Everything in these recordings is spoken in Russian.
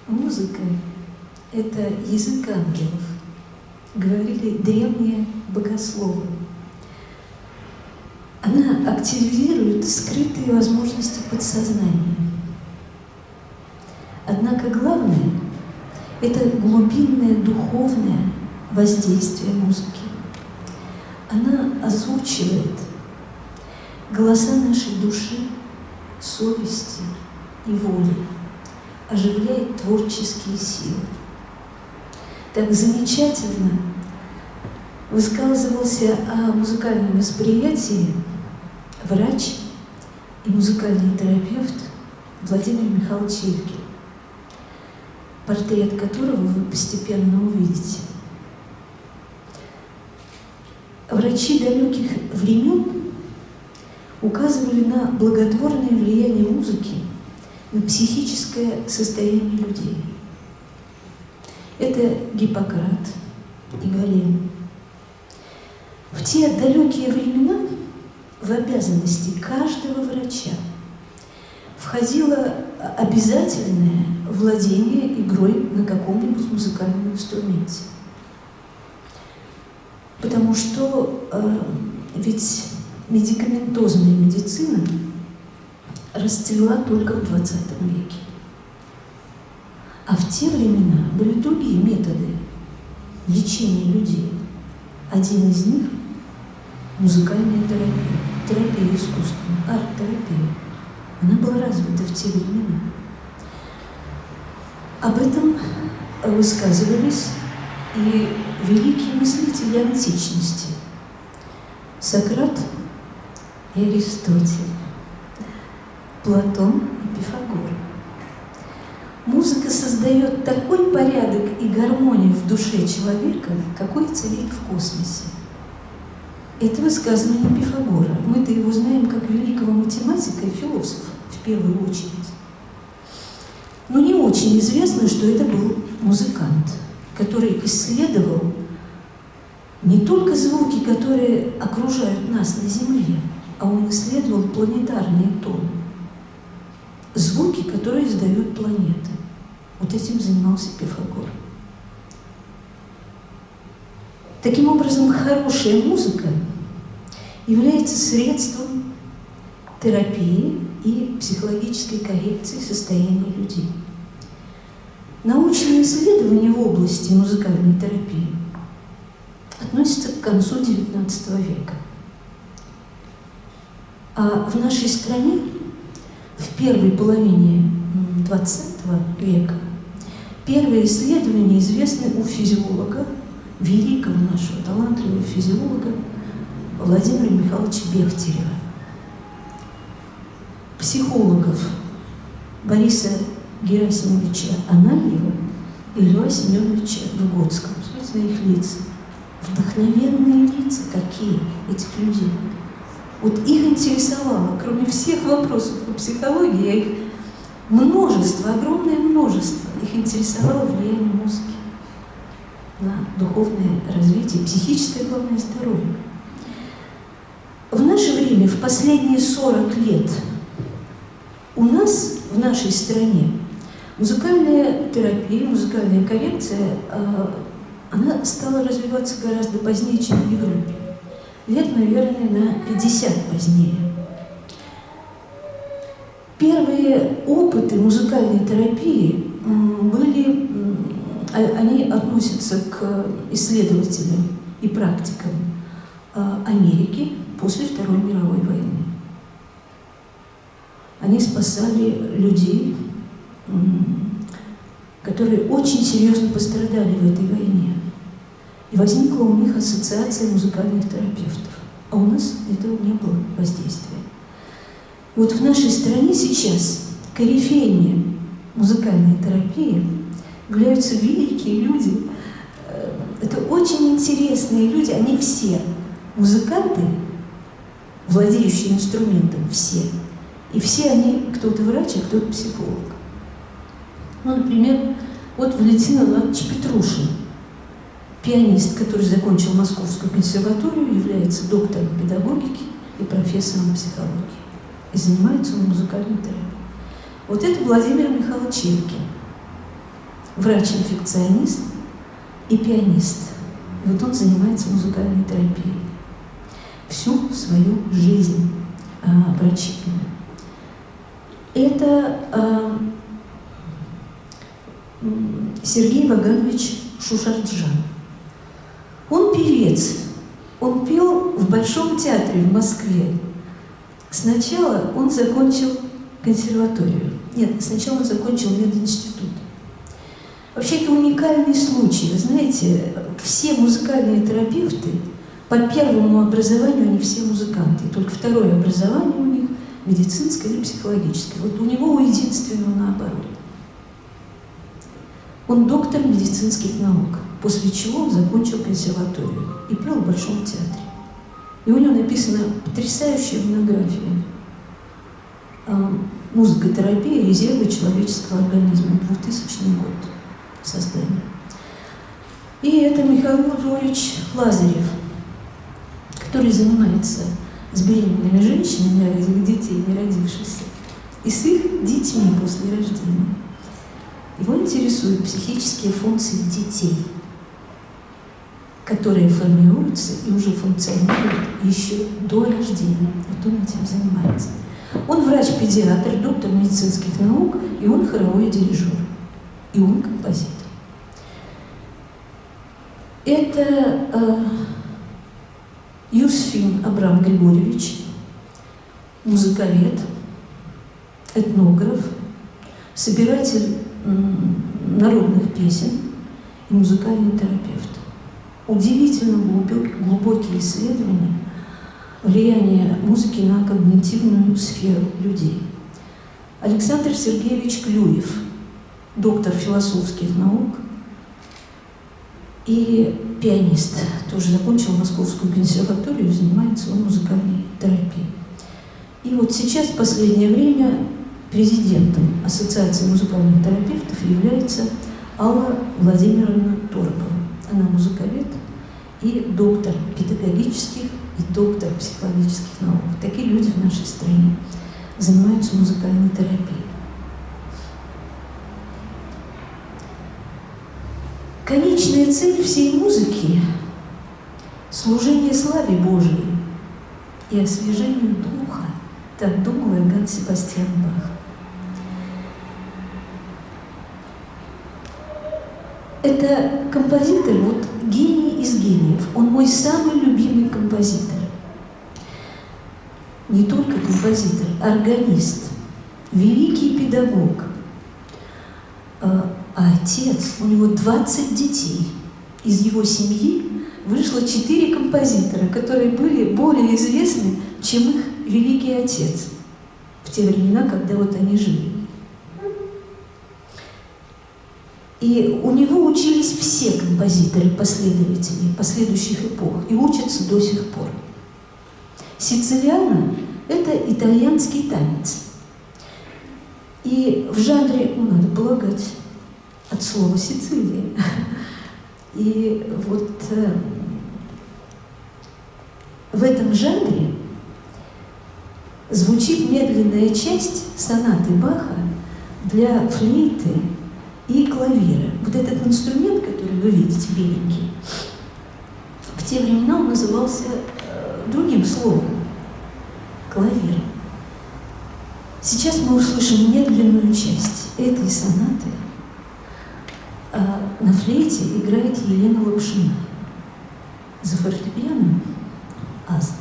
Музыка – это язык ангелов, говорили древние богословы. Она активирует скрытые возможности подсознания. Однако главное – это глубинное духовное воздействие музыки. Она озвучивает голоса нашей души, совести и воли, оживляет творческие силы. Так замечательно высказывался о музыкальном восприятии врач и музыкальный терапевт Владимир Михайлович Ильkin, портрет которого вы постепенно увидите. Врачи далеких времен указывали на благотворное влияние музыки на психическое состояние людей. Это Гиппократ и Гален. В те далекие времена в обязанности каждого врача входило обязательное владение игрой на каком-нибудь музыкальном инструменте. Потому что ведь медикаментозная медицина расцвела только в XX веке. А в те времена были другие методы лечения людей. Один из них – музыкальная терапия, терапия искусством, арт-терапия. Она была развита в те времена. Об этом высказывались и великие мыслители античности – Сократ и Аристотель, Платон и Пифагор. Музыка создает такой порядок и гармонию в душе человека, какой царит в космосе. Это высказывание Пифагора. Мы-то его знаем как великого математика и философа, в первую очередь. Но не очень известно, что это был музыкант, который исследовал не только звуки, которые окружают нас на Земле, а он исследовал планетарные тоны. Звуки, которые издают планеты. Вот этим занимался Пифагор. Таким образом, хорошая музыка является средством терапии и психологической коррекции состояния людей. Научные исследования в области музыкальной терапии относятся к концу XIX века. А в нашей стране в первой половине XX века первые исследования известны у физиолога, великого нашего талантливого физиолога Владимира Михайловича Бехтерева, психологов Бориса Герасимовича Ананьева и Льва Семеновича Выгодского. Смотрите на их лица. Вдохновенные лица какие этих людей. Вот их интересовало, кроме всех вопросов по психологии, их множество, огромное множество, их интересовало влияние музыки на духовное развитие, психическое, главное, здоровье. В наше время, в последние 40 лет, у нас, в нашей стране, музыкальная терапия, музыкальная коррекция, она стала развиваться гораздо позднее, чем в Европе. Лет, наверное, на 50 позднее. Первые опыты музыкальной терапии были, они относятся к исследователям и практикам Америки после Второй мировой войны. Они спасали людей, которые очень серьезно пострадали в этой войне. И возникла у них ассоциация музыкальных терапевтов. А у нас этого не было воздействия. Вот в нашей стране сейчас корифеями музыкальной терапии являются великие люди. Это очень интересные люди. Они все музыканты, владеющие инструментом, все. И все они, кто-то врач, а кто-то психолог. Ну, например, вот Валентин Иванович Петрушин, пианист, который закончил Московскую консерваторию, является доктором педагогики и профессором психологии. И занимается он музыкальной терапией. Вот это Владимир Михайлович Ильkin. врач-инфекционист и пианист. И вот он занимается музыкальной терапией всю свою жизнь врачебную. Это Сергей Ваганович Шушарджан. Он певец, он пел в Большом театре в Москве. Сначала он закончил консерваторию. Нет, сначала он закончил мединститут. Вообще это уникальный случай. Вы знаете, все музыкальные терапевты по первому образованию, они все музыканты. Только второе образование у них медицинское или психологическое. Вот у него у единственного наоборот. Он доктор медицинских наук, после чего он закончил консерваторию и пел в Большом театре. И у него написана потрясающая монография «Музыкотерапия. Резервы человеческого организма», 2000 год создания. И это Михаил Львович Лазарев, который занимается с беременными женщинами, их детей, не родившихся, и с их детьми после рождения. Его интересуют психические функции детей, которые формируются и уже функционируют еще до рождения. Вот он этим занимается. Он врач-педиатр, доктор медицинских наук, и он хоровой дирижер, и он композитор. Это Юсфин Абрам Григорьевич, музыковед, этнограф, собиратель народных песен и музыкальный терапевт. Удивительно глубокие исследования влияния музыки на когнитивную сферу людей. Александр Сергеевич Клюев, доктор философских наук и пианист, тоже закончил Московскую консерваторию, занимается он музыкальной терапией. И вот сейчас, в последнее время, президентом Ассоциации музыкальных терапевтов является Алла Владимировна Торопова. Она музыковед и доктор педагогических и доктор психологических наук. Такие люди в нашей стране занимаются музыкальной терапией. Конечная цель всей музыки – служение славе Божией и освежению духа. Так думал Иоганн Себастьян Бах. Это композитор, вот гений из гениев. Он мой самый любимый композитор. Не только композитор, органист, великий педагог. А отец, у него 20 детей. Из его семьи вышло 4 композитора, которые были более известны, чем их великий отец в те времена, когда вот они жили. И у него учились все композиторы, последователи последующих эпох, и учатся до сих пор. Сицилиана – это итальянский танец. И в жанре, надо полагать, от слова Сицилия. И вот в этом жанре звучит медленная часть сонаты Баха для флейты и клавира. Вот этот инструмент, который вы видите, беленький, в те времена он назывался другим словом – клавир. Сейчас мы услышим медленную часть этой сонаты. На флейте играет Елена Лапшина. За фортепиано – аз.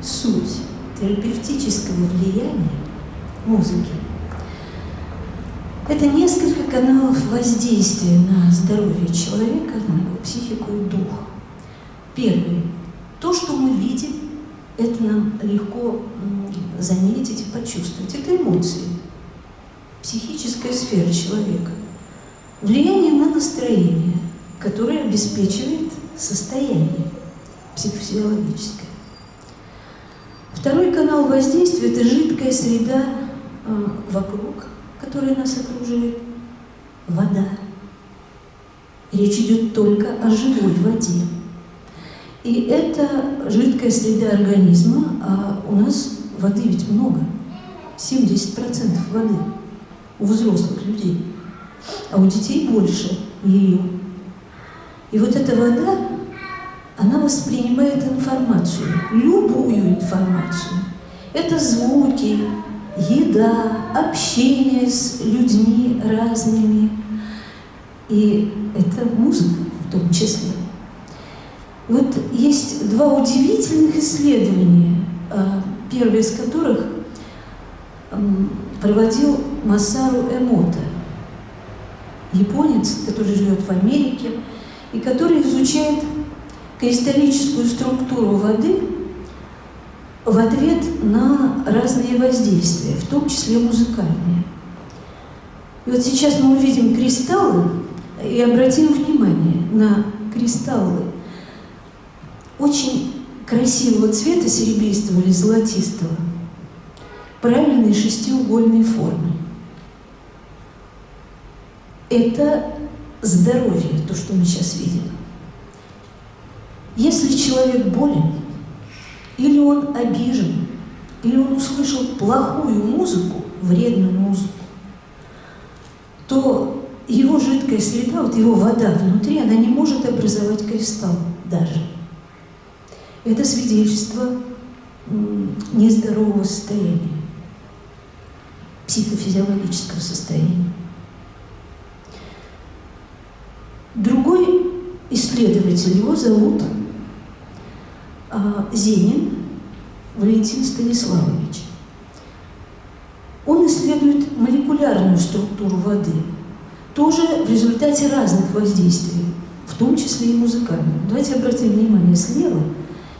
Суть терапевтического влияния музыки – это несколько каналов воздействия на здоровье человека, на его психику и дух. Первый – то, что мы видим, это нам легко заметить и почувствовать. Это эмоции, психическая сфера человека. Влияние на настроение, которое обеспечивает состояние психофизиологическое. Второй канал воздействия – это жидкая среда вокруг, которая нас окружает, вода. Речь идет только о живой воде. И это жидкая среда организма, а у нас воды ведь много, 70% воды у взрослых людей, а у детей больше ее. И вот эта вода, она воспринимает информацию, любую информацию. Это звуки, еда, общение с людьми разными. И это музыка в том числе. Вот есть два удивительных исследования, первое из которых проводил Масару Эмото, японец, который живет в Америке, и который изучает кристаллическую структуру воды в ответ на разные воздействия, в том числе музыкальные. И вот сейчас мы увидим кристаллы и обратим внимание на кристаллы очень красивого цвета, серебристого или золотистого, правильной шестиугольной формы. Это здоровье, то, что мы сейчас видим. Если человек болен, или он обижен, или он услышал плохую музыку, вредную музыку, то его жидкая среда, вот его вода внутри, она не может образовать кристалл даже. Это свидетельство нездорового состояния, психофизиологического состояния. Другой исследователь, его зовут Зенин Валентин Станиславович. Он исследует молекулярную структуру воды, тоже в результате разных воздействий, в том числе и музыкальных. Давайте обратим внимание, слева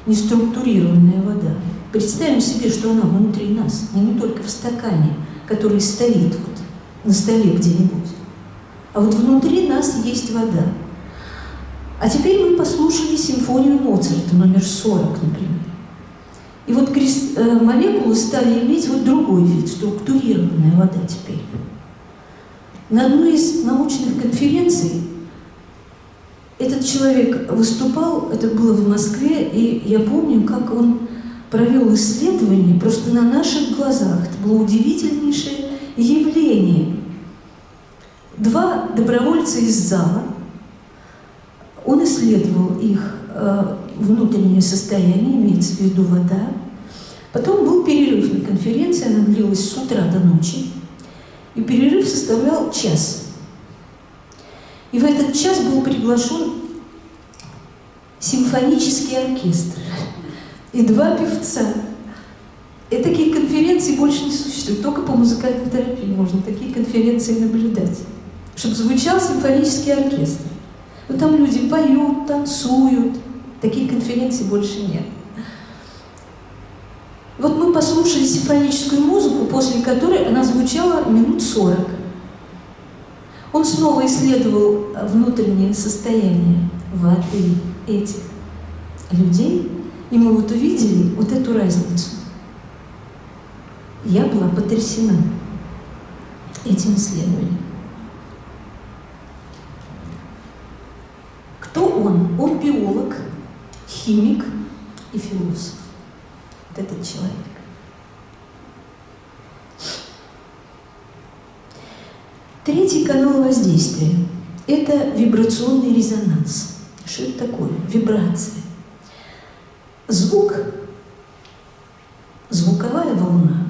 неструктурированная вода. Представим себе, что она внутри нас, не только в стакане, который стоит вот на столе где-нибудь, а вот внутри нас есть вода. А теперь мы послушали симфонию Моцарта, номер 40, например. И вот молекулы стали иметь вот другой вид, структурированная вода теперь. На одной из научных конференций этот человек выступал, это было в Москве, и я помню, как он провел исследование просто на наших глазах. Это было удивительнейшее явление. Два добровольца из зала, он исследовал их внутреннее состояние, имеется в виду вода. Потом был перерыв на конференции, она длилась с утра до ночи. И перерыв составлял час. И в этот час был приглашен симфонический оркестр и два певца. И такие конференции больше не существуют. Только по музыкальной терапии можно такие конференции наблюдать. Чтобы звучал симфонический оркестр. Но там люди поют, танцуют. Таких конференций больше нет. Вот мы послушали симфоническую музыку, после которой она звучала минут 40. Он снова исследовал внутреннее состояние воды этих людей, и мы вот увидели вот эту разницу. Я была потрясена этим исследованием. Кто он? Он биолог, химик и философ. Вот этот человек. Третий канал воздействия – это вибрационный резонанс. Что это такое? Вибрация. Звук, звуковая волна,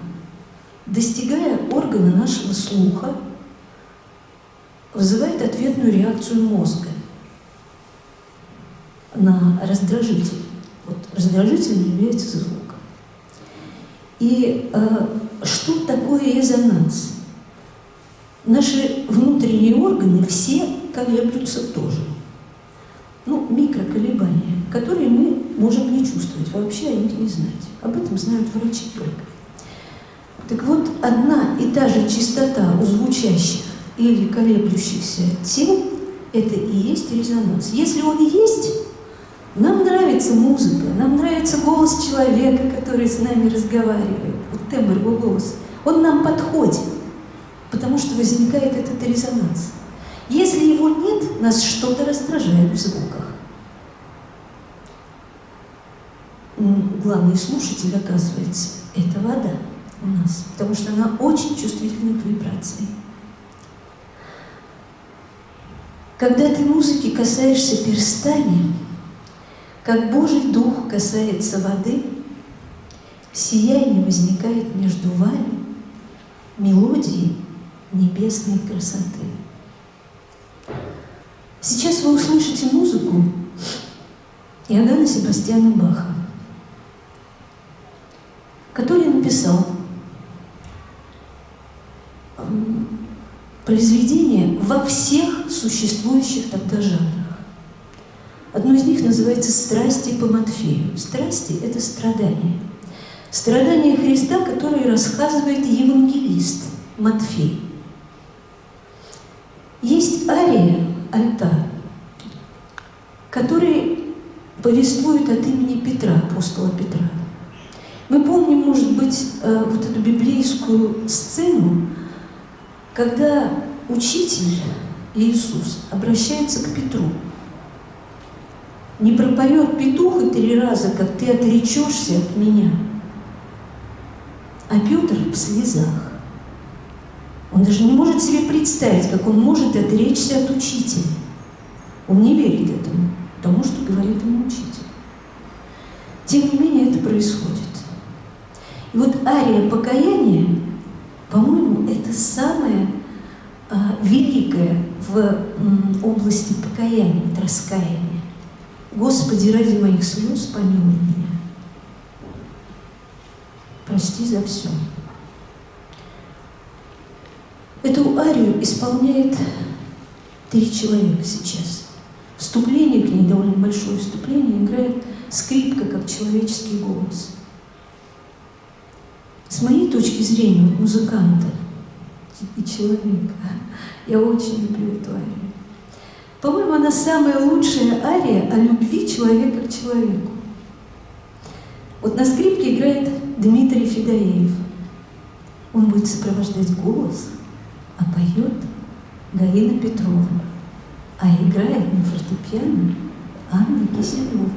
достигая органа нашего слуха, вызывает ответную реакцию мозга на раздражитель. Вот раздражителем является звук. И что такое резонанс? Наши внутренние органы все колеблются тоже. Ну, микроколебания, которые мы можем не чувствовать, вообще о них не знать. Об этом знают врачи только. Так вот, одна и та же частота у звучащих или колеблющихся тел – это и есть резонанс. Если он есть, нам нравится музыка, нам нравится голос человека, который с нами разговаривает, вот тембр его голоса. Он нам подходит, потому что возникает этот резонанс. Если его нет, нас что-то раздражает в звуках. Главный слушатель, оказывается, это вода у нас, потому что она очень чувствительна к вибрации. Когда ты музыки касаешься перстами, как Божий Дух касается воды, сияние возникает между вами, мелодии небесной красоты. Сейчас вы услышите музыку Иоганна Себастьяна Баха, который написал произведения во всех существующих тогда жанрах. Одно из них называется «Страсти по Матфею». Страсти – это страдания. Страдания Христа, которые рассказывает евангелист Матфей. Есть ария, альтар, который повествует от имени Петра, апостола Петра. Мы помним, может быть, вот эту библейскую сцену, когда учитель Иисус обращается к Петру. Не пропоет петух и 3 раза, как ты отречешься от меня. А Петр в слезах. Он даже не может себе представить, как он может отречься от учителя. Он не верит этому, тому, что говорит ему учитель. Тем не менее, это происходит. И вот ария покаяния, по-моему, это самое великое в области покаяния, раскаяния. Господи, ради моих слез помилуй меня. Прости за все. Эту арию исполняет 3 человека сейчас. Вступление к ней, довольно большое вступление, играет скрипка, как человеческий голос. С моей точки зрения, вот музыканта и человека, я очень люблю эту арию. По-моему, она самая лучшая ария о любви человека к человеку. Вот на скрипке играет Дмитрий Федоеев. Он будет сопровождать голос, а поет Галина Петровна, а играет на фортепиано Анна Киселева.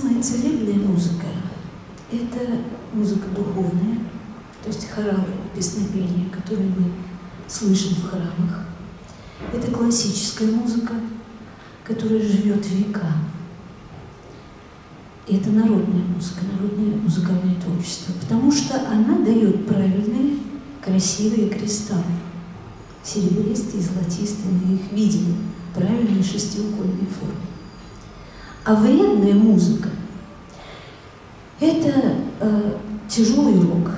самая целебная музыка – это музыка духовная, то есть хоралы, песнопения, которые мы слышим в храмах. Это классическая музыка, которая живет века. И это народная музыка, народное музыкальное творчество, потому что она дает правильные, красивые кристаллы, серебристые, золотистые, мы их видели, правильные шестиугольные формы. А вредная музыка – это тяжелый рок,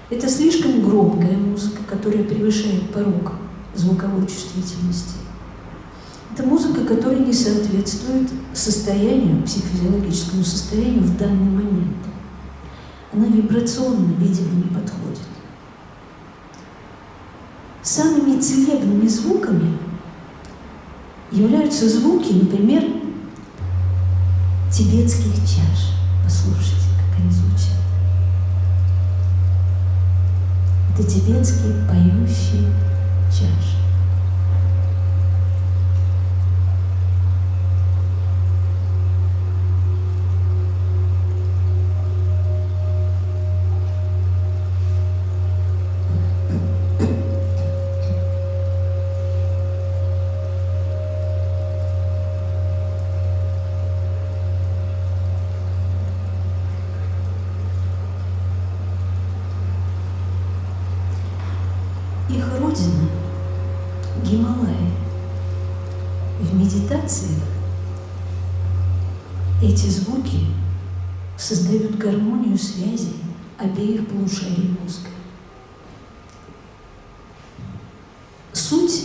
это слишком громкая музыка, которая превышает порог звуковой чувствительности. Это музыка, которая не соответствует состоянию, психофизиологическому состоянию в данный момент. Она вибрационно, видимо, не подходит. Самыми целебными звуками являются звуки, например, тибетских чаш. Послушайте, как они звучат. Это тибетские поющие чаши. Их родина – Гималаи. В медитациях эти звуки создают гармонию связи обеих полушарий мозга. Суть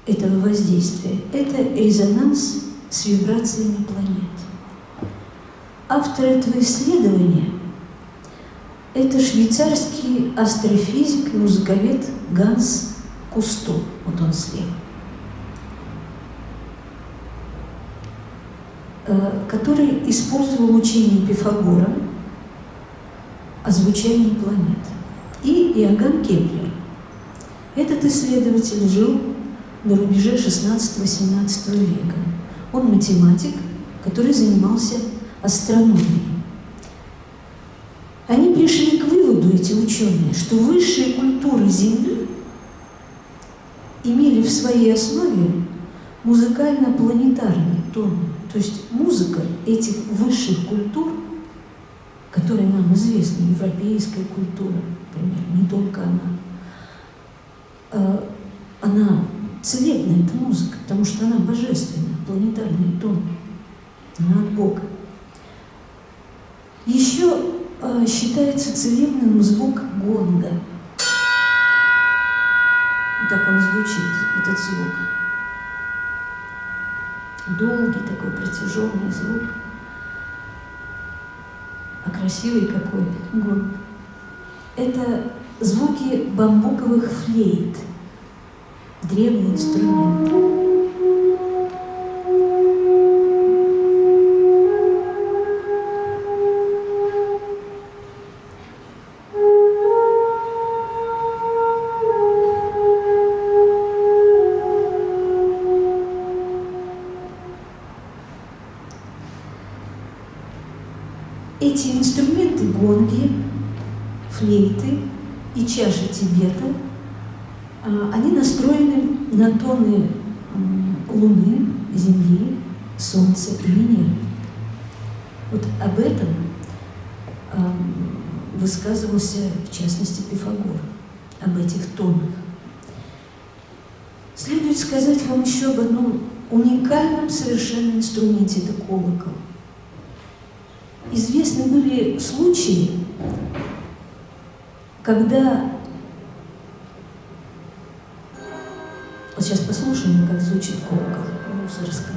этого воздействия – это резонанс с вибрациями планет. Автор этого исследования – это швейцарский астрофизик, музыковед Ганс Кусто, вот он слева, который использовал учение Пифагора о звучании планет. И Иоганн Кеплер. Этот исследователь жил на рубеже 16-18 века. Он математик, который занимался астрономией. Они пришли к выводу, эти ученые, что высшие культуры Земли имели в своей основе музыкально-планетарные тоны. То есть музыка этих высших культур, которые нам известны, европейская культура, например, не только она целебная, эта музыка, потому что она божественная, планетарный тон, она от Бога. Еще считается целебным звук гонга. Вот так он звучит, этот звук. Долгий такой протяженный звук. А красивый какой гонг. Это звуки бамбуковых флейт. Древний инструмент. Эти инструменты, гонги, флейты и чаши Тибета, они настроены на тоны Луны, Земли, Солнца и Венеры. Вот об этом высказывался, в частности, Пифагор, об этих тонах. Следует сказать вам еще об одном уникальном совершенно инструменте – это колокол. Известны были случаи, когда… Вот сейчас послушаем, как звучит колокол Мусоргского.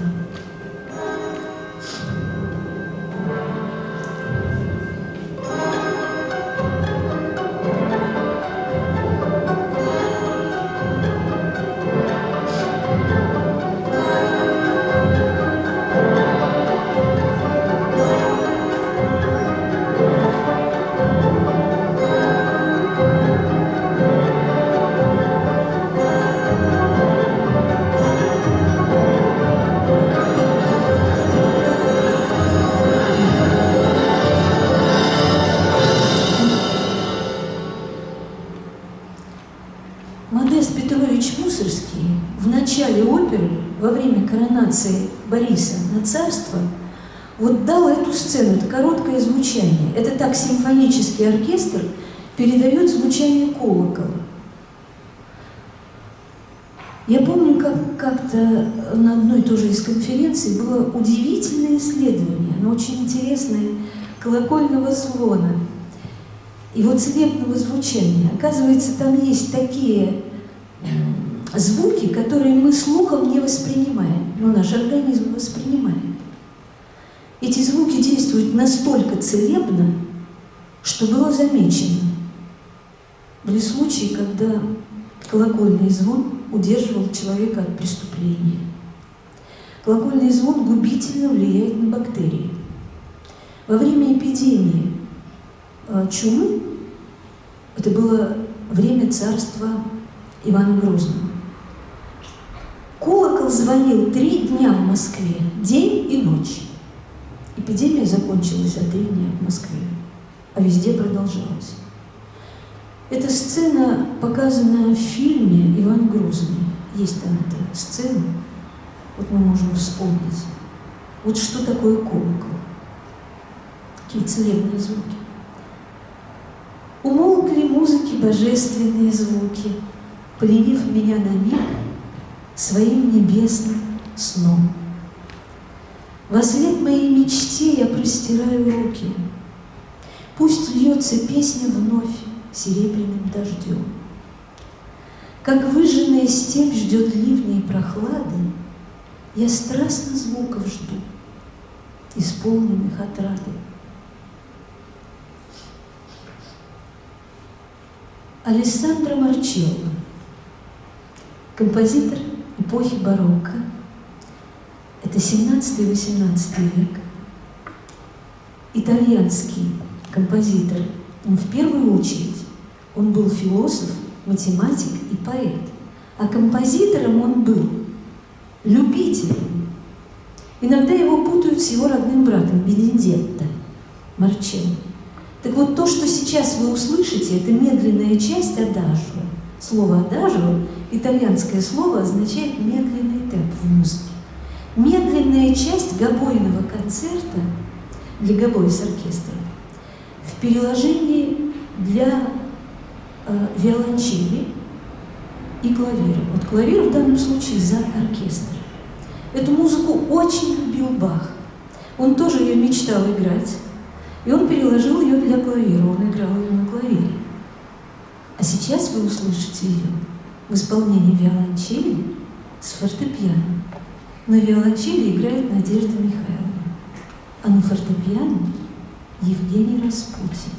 Бориса на царство вот дал эту сцену, это короткое звучание. Это так симфонический оркестр передает звучание колокола. Я помню, как-то на одной тоже из конференций было удивительное исследование, оно очень интересное, колокольного звона, его целебного звучания. Оказывается, там есть такие звуки, которые мы слухом не воспринимаем, но наш организм воспринимает. Эти звуки действуют настолько целебно, что было замечено. Были случаи, когда колокольный звон удерживал человека от преступления. Колокольный звон губительно влияет на бактерии. Во время эпидемии чумы, это было время царства Ивана Грозного, колокол звонил 3 дня в Москве, день и ночь. Эпидемия закончилась за 3 дня в Москве, а везде продолжалась. Эта сцена показана в фильме «Иван Грозный». Есть там эта сцена, вот мы можем вспомнить. Вот что такое колокол. Какие целебные звуки. Умолкли музыки божественные звуки, пленив меня на миг своим небесным сном. Вослед моей мечте я простираю руки. Пусть льется песня вновь серебряным дождем. Как выжженная степь ждет ливня и прохлады, я страстно звуков жду, исполненных отрады. Алессандро Марчелло, композитор эпохи барокко, это 17-18 век, итальянский композитор. Он в первую очередь, он был философ, математик и поэт, а композитором он был любителем. Иногда его путают с его родным братом Бенедетто Марчелло. Так вот, то, что сейчас вы услышите, это медленная часть адажио. Слово адажио, итальянское слово, означает медленный темп в музыке. Медленная часть гобойного концерта для гобоя с оркестром в переложении для виолончели и клавира. Вот клавир в данном случае за оркестр. Эту музыку очень любил Бах. Он тоже ее мечтал играть, и он переложил ее для клавира. Он играл ее на клавире. А сейчас вы услышите ее в исполнении виолончели с фортепиано. На виолончели играет Надежда Михайловна, а на фортепиано Евгений Распутин.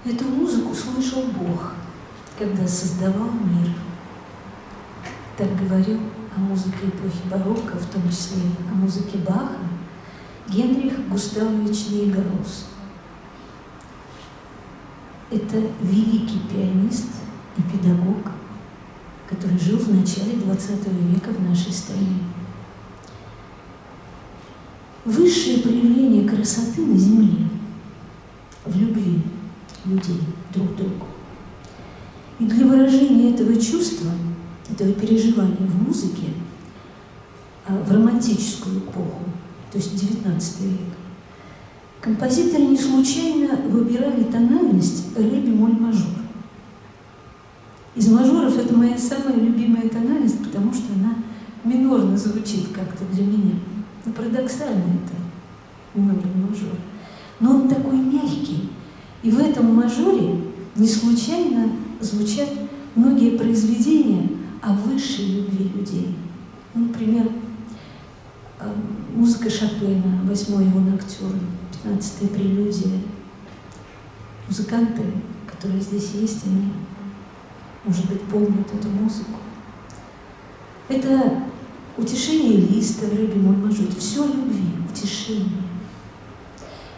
Эту музыку слышал Бог, когда создавал мир. Так говорил о музыке эпохи барокко, в том числе о музыке Баха, Генрих Густавович Нейгаус. Это великий пианист и педагог, который жил в начале XX века в нашей стране. Высшее проявление красоты на земле, в любви, людей друг к другу. И для выражения этого чувства, этого переживания в музыке, в романтическую эпоху, то есть XIX век, композиторы не случайно выбирали тональность ре-бемоль-мажор. Из мажоров это моя самая любимая тональность, потому что она минорно звучит как-то для меня. Ну, парадоксально это минорный мажор. Но он такой мягкий. И в этом мажоре не случайно звучат многие произведения о высшей любви людей. Ну, например, музыка Шопена, 8-й его ноктюрн, 15-я прелюдия. Музыканты, которые здесь есть, они, может быть, помнят эту музыку. Это утешение Листа в ре-бемоль-мажоре. Все о любви, утешение.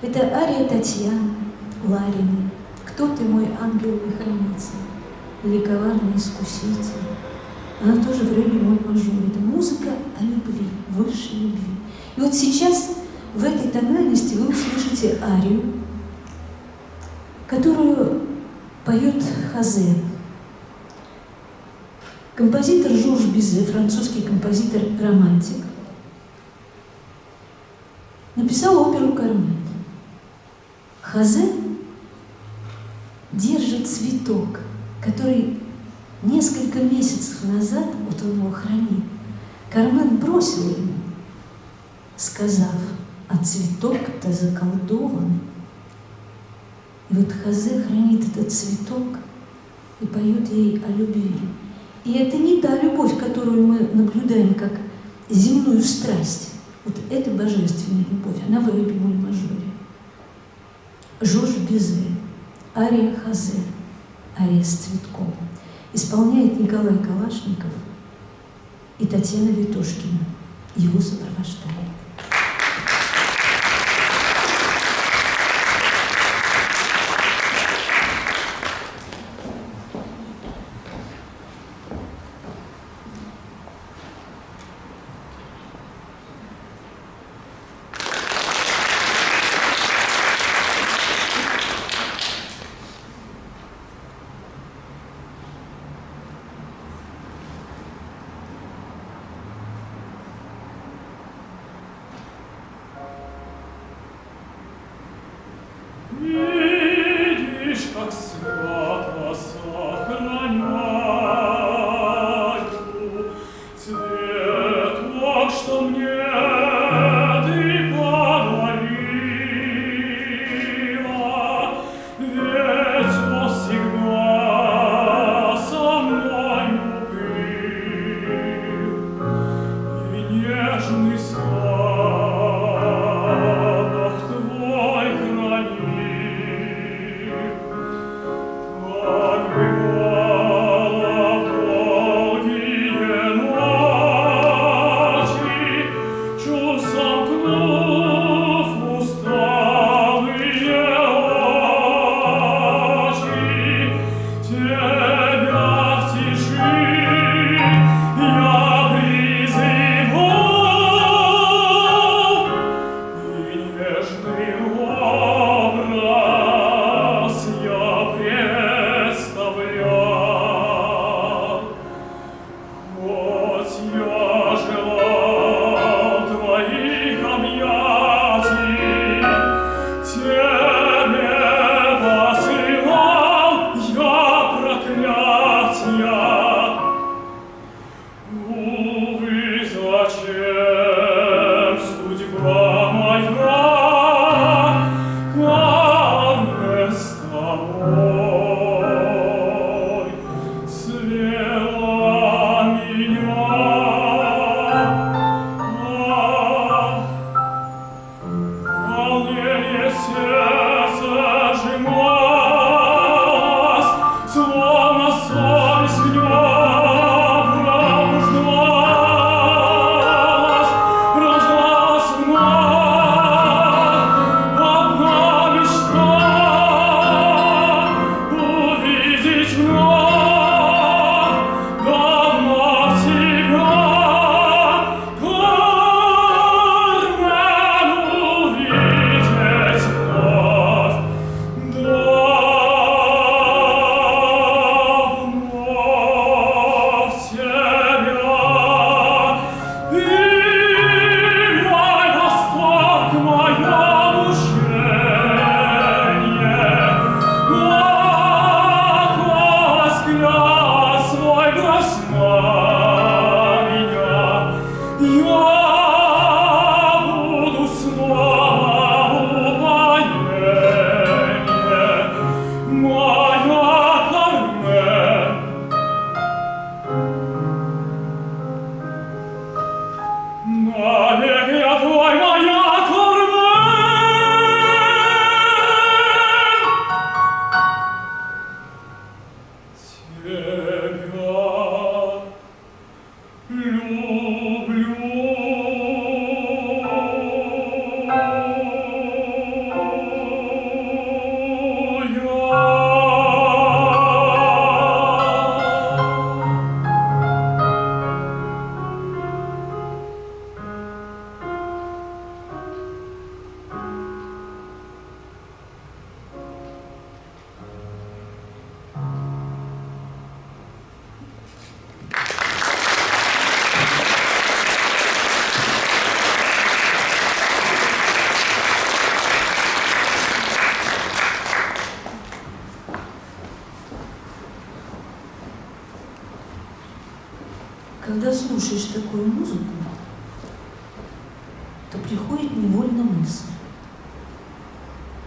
Это ария Татьяны Лариной. «Кто ты, мой ангел и хранитель?» Или «Коварный искуситель». Она тоже в ре-бемоль-мажоре. Это музыка о любви, высшей любви. И вот сейчас в этой тональности вы услышите арию, которую поет Хазе. Композитор Жорж Бизе, французский композитор-романтик, написал оперу «Кармен». Хазе держит цветок, который несколько месяцев назад, вот он его хранит, Кармен бросил ему, сказав: «А цветок-то заколдован». И вот Хазе хранит этот цветок и поет ей о любви. И это не та любовь, которую мы наблюдаем как земную страсть. Вот это божественная любовь, она в ре-бемоль-мажоре. Жорж Бизе, ария Хазе, ария с цветком. Исполняет Николай Калашников и Татьяна Витошкина. Его сопровождает. Видишь, как свято сохраняю цветок, что мне ты подарила, ведь он всегда со мною был, и нежный запах твой хранит. Oh когда слушаешь такую музыку, то приходит невольно мысль,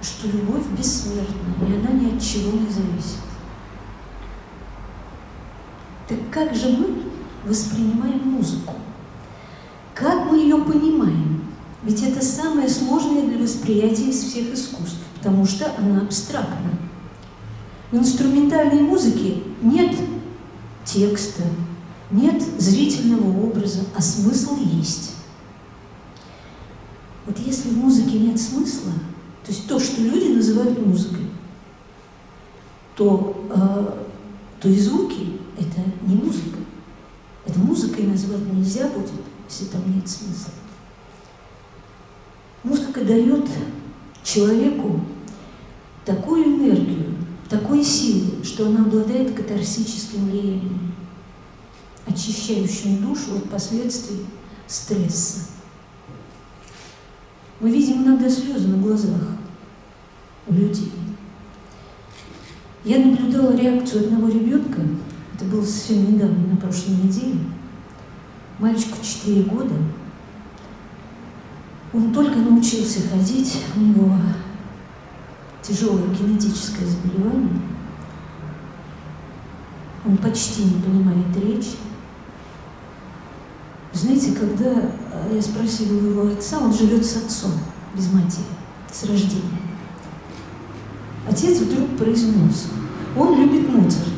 что любовь бессмертна, и она ни от чего не зависит. Так как же мы воспринимаем музыку? Как мы ее понимаем? Ведь это самое сложное для восприятия из всех искусств, потому что она абстрактна. В инструментальной музыке нет текста, нет зрительного образа, а смысл есть. Вот если в музыке нет смысла, то есть то, что люди называют музыкой, то и звуки – это не музыка. Это музыкой назвать нельзя будет, если там нет смысла. Музыка дает человеку такую энергию, такой силы, что она обладает катарсическим влиянием, очищающим душу от последствий стресса. Мы видим иногда слезы на глазах у людей. Я наблюдала реакцию одного ребенка, это было совсем недавно, на прошлой неделе. Мальчику 4 года. Он только научился ходить, у него тяжелое генетическое заболевание. Он почти не понимает речь. Знаете, когда я спросила его отца, он живет с отцом, без матери, с рождения. Отец вдруг произнес: он любит Моцарта.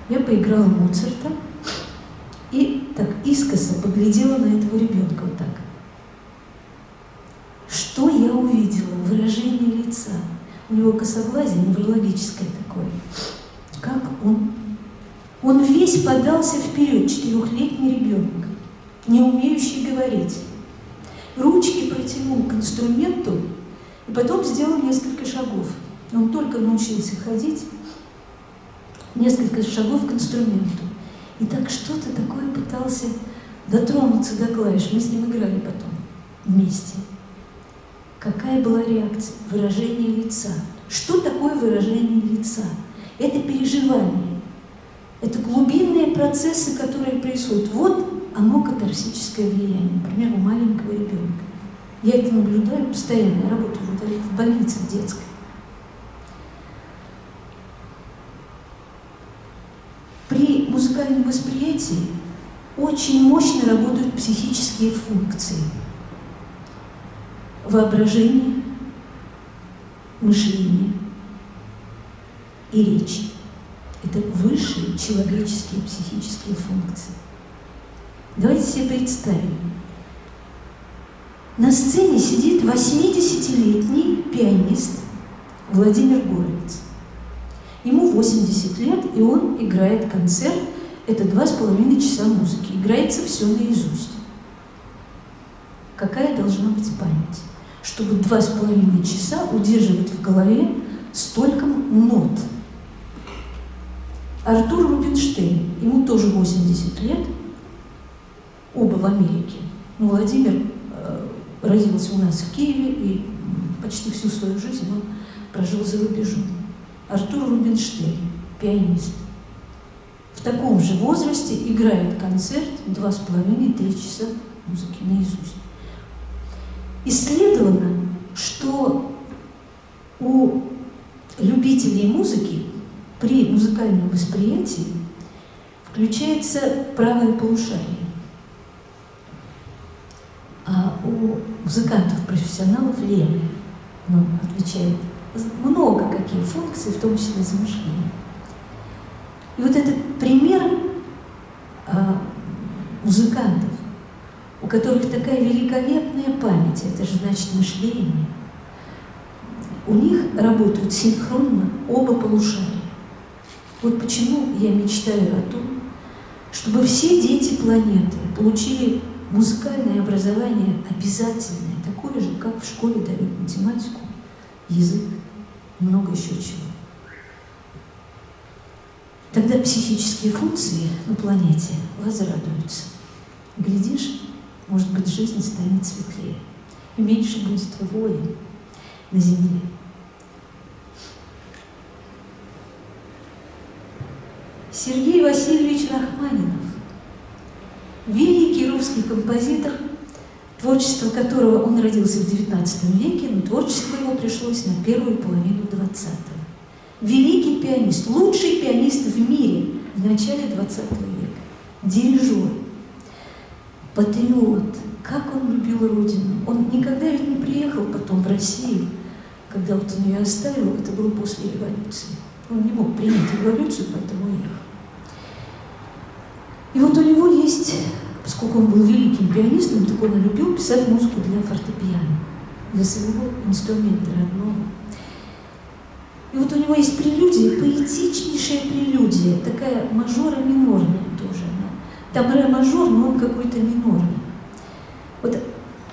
Я поиграла Моцарта и так искоса поглядела на этого ребенка вот так. Что я увидела? Выражение лица. У него косоглазие неврологическое такое. Как он весь подался вперед, 4-летний ребенок, не умеющий говорить. Ручки протянул к инструменту и потом сделал несколько шагов. Он только научился ходить, несколько шагов к инструменту. И так что-то такое пытался дотронуться до клавиш. Мы с ним играли потом вместе. Какая была реакция? Выражение лица. Что такое выражение лица? Это переживание. Это глубинные процессы, которые происходят. Вот оно катарсическое влияние, например, у маленького ребенка. Я это наблюдаю постоянно, я работаю в больнице детской. При музыкальном восприятии очень мощно работают психические функции. Воображение, мышление и речь. Это высшие человеческие психические функции. Давайте себе представим. На сцене сидит 80-летний пианист Владимир Горовец. Ему 80 лет, и он играет концерт. Это 2,5 часа музыки. Играется все наизусть. Какая должна быть память, чтобы 2,5 часа удерживать в голове столько нот? Артур Рубинштейн, ему тоже 80 лет, оба в Америке. Но Владимир родился у нас в Киеве и почти всю свою жизнь он прожил за рубежом. Артур Рубинштейн, пианист, в таком же возрасте играет концерт 2,5-3 часа музыки наизусть. Исследовано, что у любителей музыки при музыкальном восприятии включается правое полушарие, а у музыкантов-профессионалов левое. Оно отвечает много какие функции, в том числе за мышление. И вот этот пример музыкантов, у которых такая великолепная память, это же значит мышление, у них работают синхронно оба полушария. Вот почему я мечтаю о том, чтобы все дети планеты получили музыкальное образование обязательное, такое же, как в школе дают математику, язык, много еще чего. Тогда психические функции на планете возрадуются. Глядишь, может быть, жизнь станет светлее, и меньше будет войн на Земле. Сергей Васильевич Рахманинов русский композитор, творчество которого, он родился в XIX веке, но творчество его пришлось на первую половину XX. Великий пианист, лучший пианист в мире в начале XX века, дирижер, патриот, как он любил родину. Он никогда ведь не приехал потом в Россию, когда вот он ее оставил, это было после революции. Он не мог принять революцию, поэтому уехал. И вот у него есть, поскольку он был великим пианистом, так он любил писать музыку для фортепиано, для своего инструмента родного. И вот у него есть прелюдия, поэтичнейшая прелюдия, такая мажора-минорная тоже. Там ре-мажор, но он какой-то минорный. Вот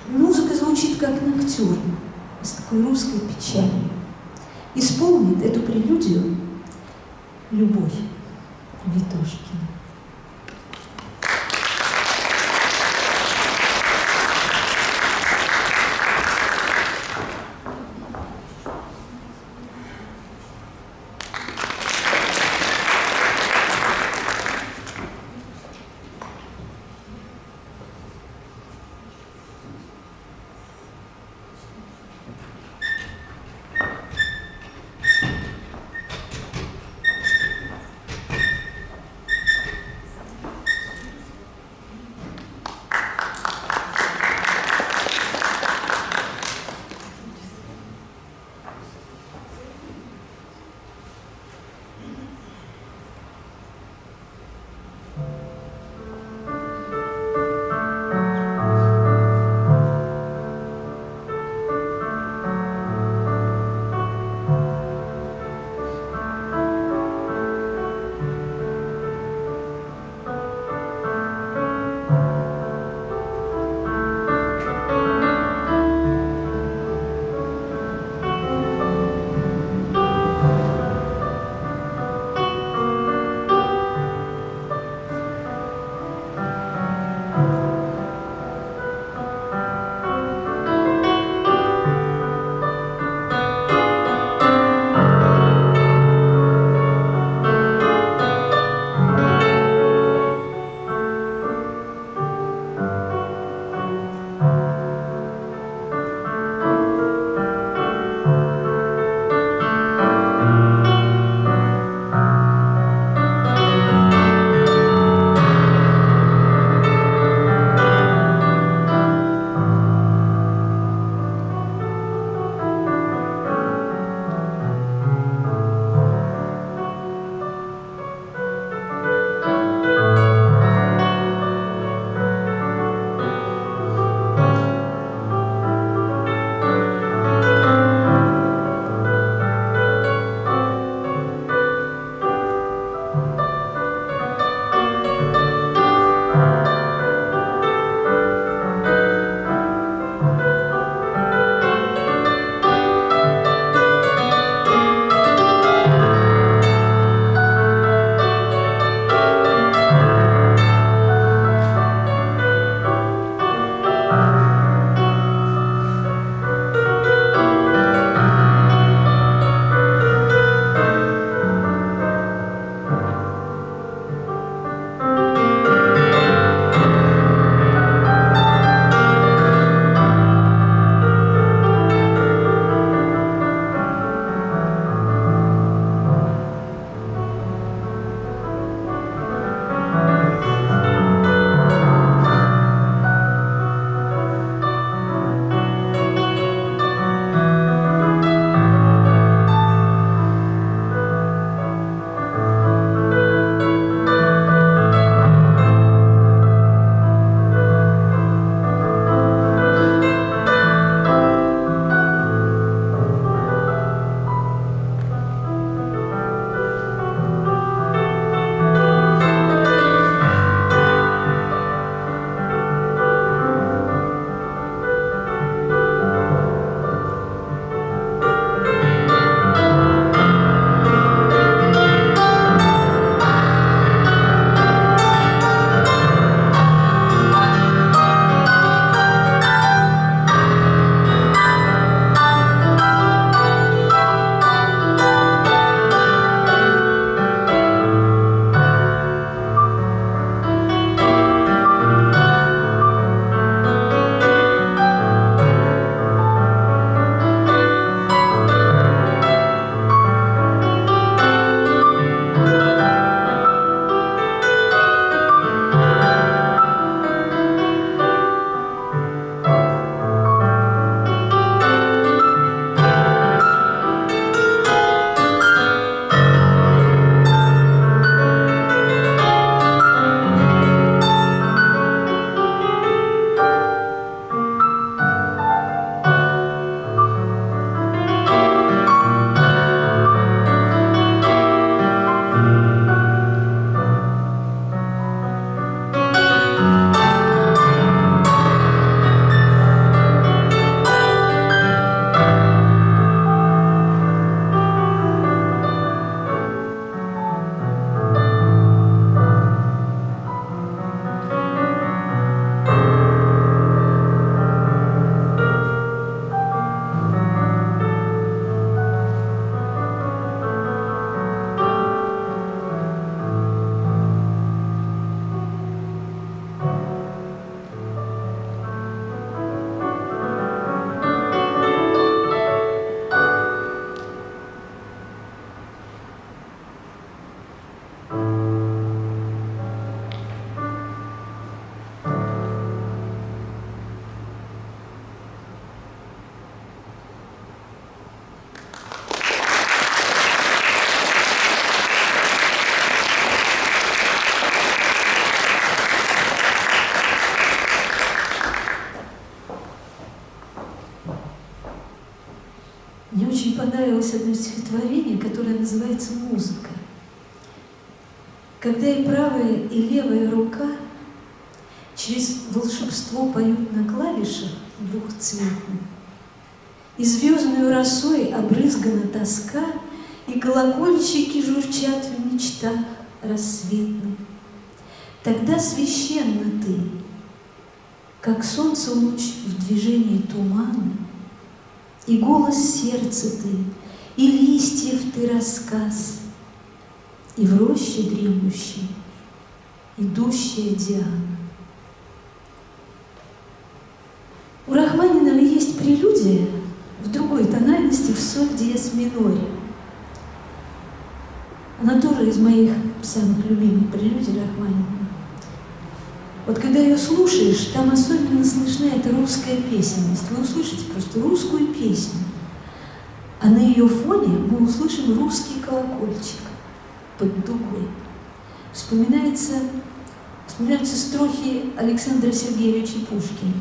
музыка звучит как ноктюрн, с такой русской печалью. Исполнит эту прелюдию Любовь Ветошкина. Мне очень понравилось одно стихотворение, которое называется «Музыка». Когда и правая, и левая рука через волшебство поют на клавишах двухцветных, и звездную росой обрызгана тоска, и колокольчики журчат в мечтах рассветных, тогда священна ты, как солнце луч в движении тумана, и голос сердца ты, и листьев ты рассказ, и в роще дремлющей идущая Диана. У Рахманинова есть прелюдия в другой тональности, в соль диез миноре. Она тоже из моих самых любимых прелюдий Рахманинова. Вот когда ее слушаешь, там особенно слышна эта русская песенность. Вы услышите просто русскую песню, а на ее фоне мы услышим русский колокольчик под дугой. Вспоминаются строки Александра Сергеевича Пушкина.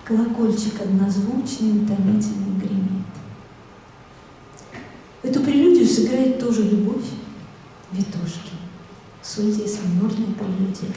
Колокольчик однозвучный, утомительный гремит. Эту прелюдию сыграет тоже Любовь Ветошкин. Соль диез минорная прелюдия.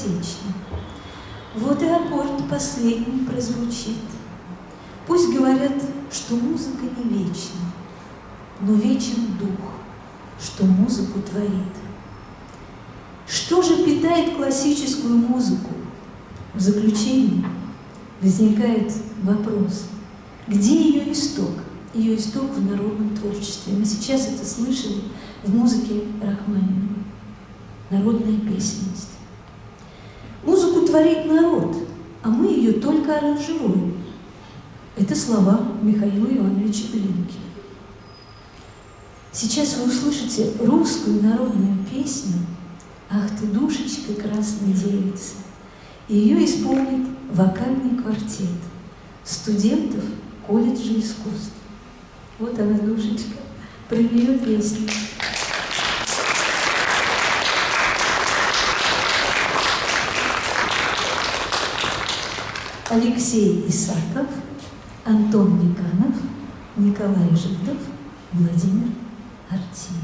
скоротечно. Вот и аккорд последний прозвучит. Пусть говорят, что музыка не вечна, но вечен дух, что музыку творит. Что же питает классическую музыку? В заключении возникает вопрос, где ее исток? Ее исток в народном творчестве. Мы сейчас это слышали в музыке Рахманинова. Народная песенность. Музыку творит народ, а мы ее только аранжируем. Это слова Михаила Ивановича Глинки. Сейчас вы услышите русскую народную песню «Ах ты, душечка, красная девица». Ее исполнит вокальный квартет студентов колледжа искусств. Вот она, душечка, про нее песня. Алексей Исаков, Антон Никанов, Николай Жидов, Владимир Артеев.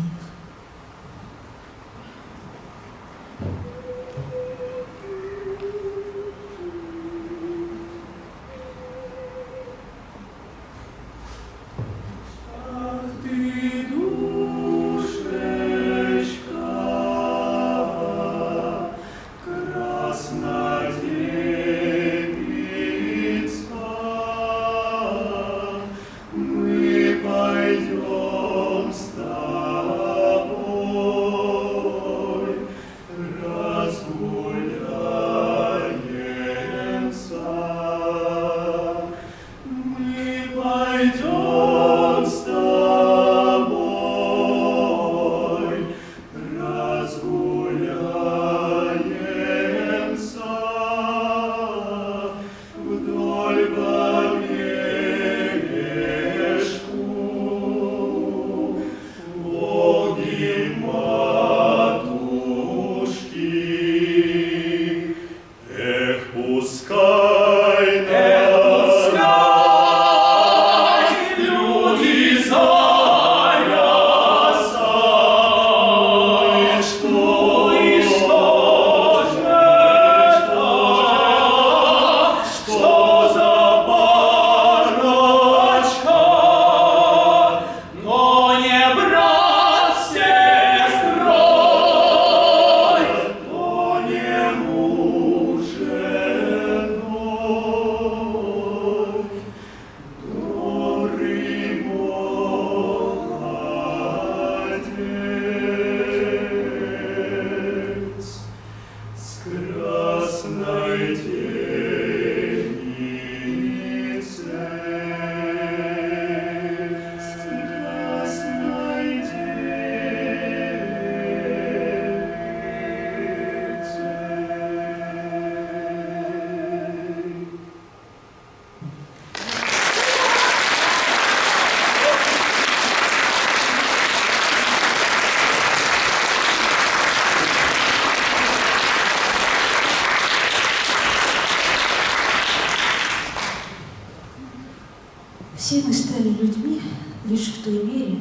Все мы стали людьми лишь в той мере,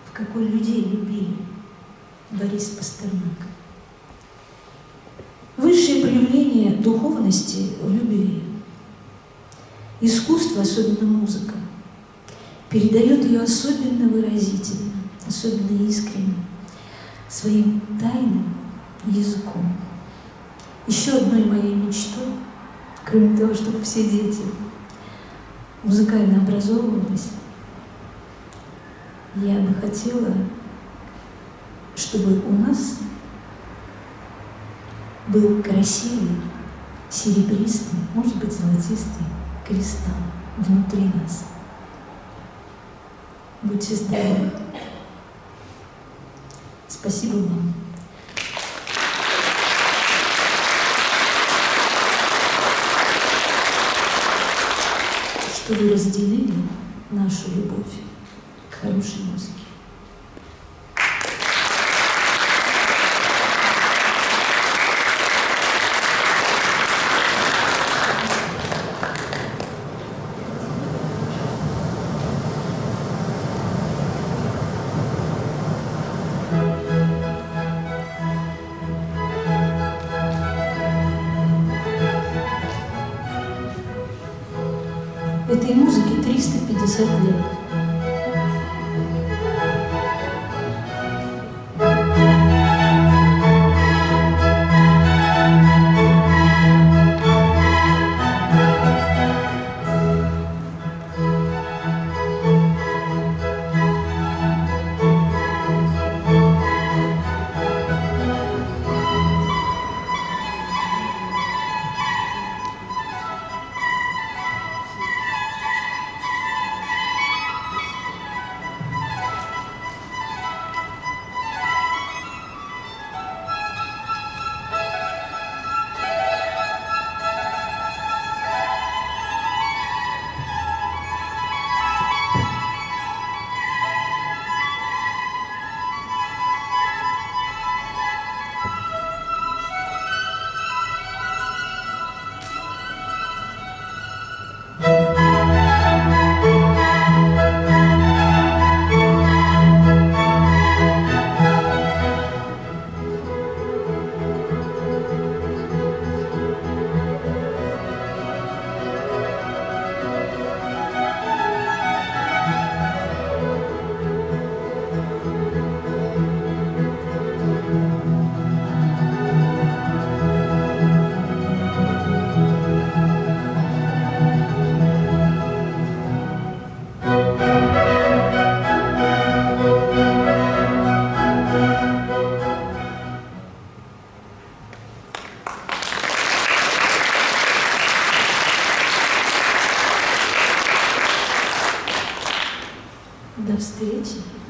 в какой людей любили Борис Пастернак. Высшее проявление духовности в любви. Искусство, особенно музыка, передает ее особенно выразительно, особенно искренне, своим тайным языком. Еще одной моей мечтой, кроме того, чтобы все дети музыкально образовывались, я бы хотела, чтобы у нас был красивый, серебристый, может быть, золотистый кристалл внутри нас. Будьте здоровы. Спасибо вам. Что вы разделили нашу любовь к хорошей музыке. Этой музыке 350 лет. До встречи.